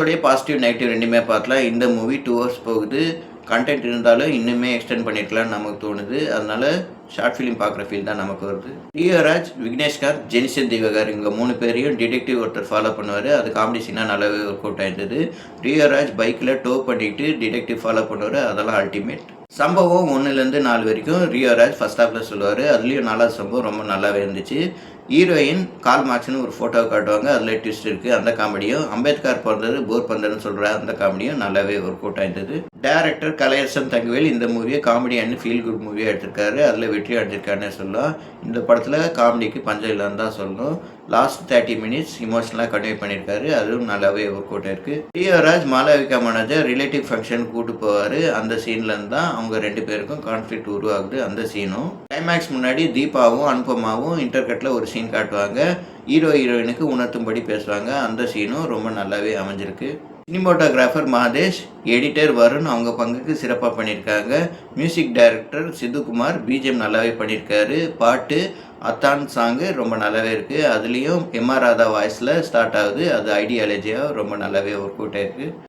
இதோடய positive, negative 2மே பார்க்கலாம். இந்த மூவி 2 ஹவர்ஸ் போகுது. கன்டென்ட் இருந்தாலும் இன்னுமே எக்ஸ்டெண்ட் பண்ணியிருக்கலாம்னு நமக்கு தோணுது. அதனால ஷார்ட் ஃபிலிம் பார்க்குற ஃபீல் தான் நமக்கு வருது. ரியோராஜ், விக்னேஷ்காந்த், ஜெனிசன் திவாகர் இவங்க 3 பேரையும் டிடெக்டிவ் ஒருத்தர் ஃபாலோ பண்ணுவார். அது காமெடி சீனாக நல்லாவே ஒர்க் அவுட் ஆயிருந்தது. ரியோராஜ் பைக்கில் டோ பண்ணிட்டு டிடெக்டிவ் ஃபாலோ பண்ணுவார். அதெல்லாம் அல்டிமேட். சம்பவம் 1லேருந்து 4 வரைக்கும் ரியோராஜ் ஃபர்ஸ்ட் ஹாஃபில் சொல்லுவார். அதுலேயும் 4வது சம்பவம் ரொம்ப நல்லாவே இருந்துச்சு. ஹீரோயின் கால் மார்க்ஸ்னு ஒரு ஃபோட்டோ காட்டுவாங்க. அதில் ட்விஸ்ட் இருக்குது. அந்த காமெடியும், அம்பேத்கர் பிறந்தது போர் பந்தர்னு சொல்கிற அந்த காமெடியும் நல்லாவே ஒர்க் அவுட் ஆயிருந்தது. டைரக்டர் கலையரசன் தங்கவேல் இந்த மூவியை காமெடி அண்ட் ஃபீல் குட் மூவியாக எடுத்திருக்காரு. அதில் வெற்றி அடைஞ்சிருக்காருன்னு சொல்லலாம். இந்த படத்தில் காமெடிக்கு பஞ்சம் இல்லைன்னு தான் சொல்லணும். லாஸ்ட் 30 மினிட்ஸ் இமோஷனலாக கன்வே பண்ணியிருக்காரு. அதுவும் நல்லாவே ஒர்க் அவுட் ஆயிருக்கு. ரியோராஜ் மாளவிகா மனோஜை ரிலேட்டிவ் ஃபங்க்ஷன் கூட்டு போவார். அந்த சீன்லேருந்து தான் அவங்க 2 பேருக்கும் கான்ஃப்ளிக்ட் உருவாகுது. அந்த சீனும் கிளைமேக்ஸ் முன்னாடி தீபாவும் அனுபமாவும் இன்டர்கட்டில் ஒரு சீன் காட்டுவாங்க. ஹீரோயினுக்கு உணர்த்தும்படி பேசுவாங்க. அந்த சீனும் ரொம்ப நல்லாவே அமைஞ்சிருக்கு. சினிமோட்டோகிராஃபர் மாதேஷ், எடிட்டர் வருண் அவங்க பங்குக்கு சிறப்பாக பண்ணியிருக்காங்க. மியூசிக் டைரக்டர் சித்துக்குமார் பிஜிஎம் நல்லாவே பண்ணியிருக்காரு. பாட்டு அத்தான் சாங்கு ரொம்ப நல்லாவே இருக்குது. அதுலேயும் எம்ஆர் ராதா வாய்ஸில் ஸ்டார்ட் ஆகுது. அது ஐடியாலஜியாக ரொம்ப நல்லாவே ஒர்க் அவுட் ஆயிருக்கு.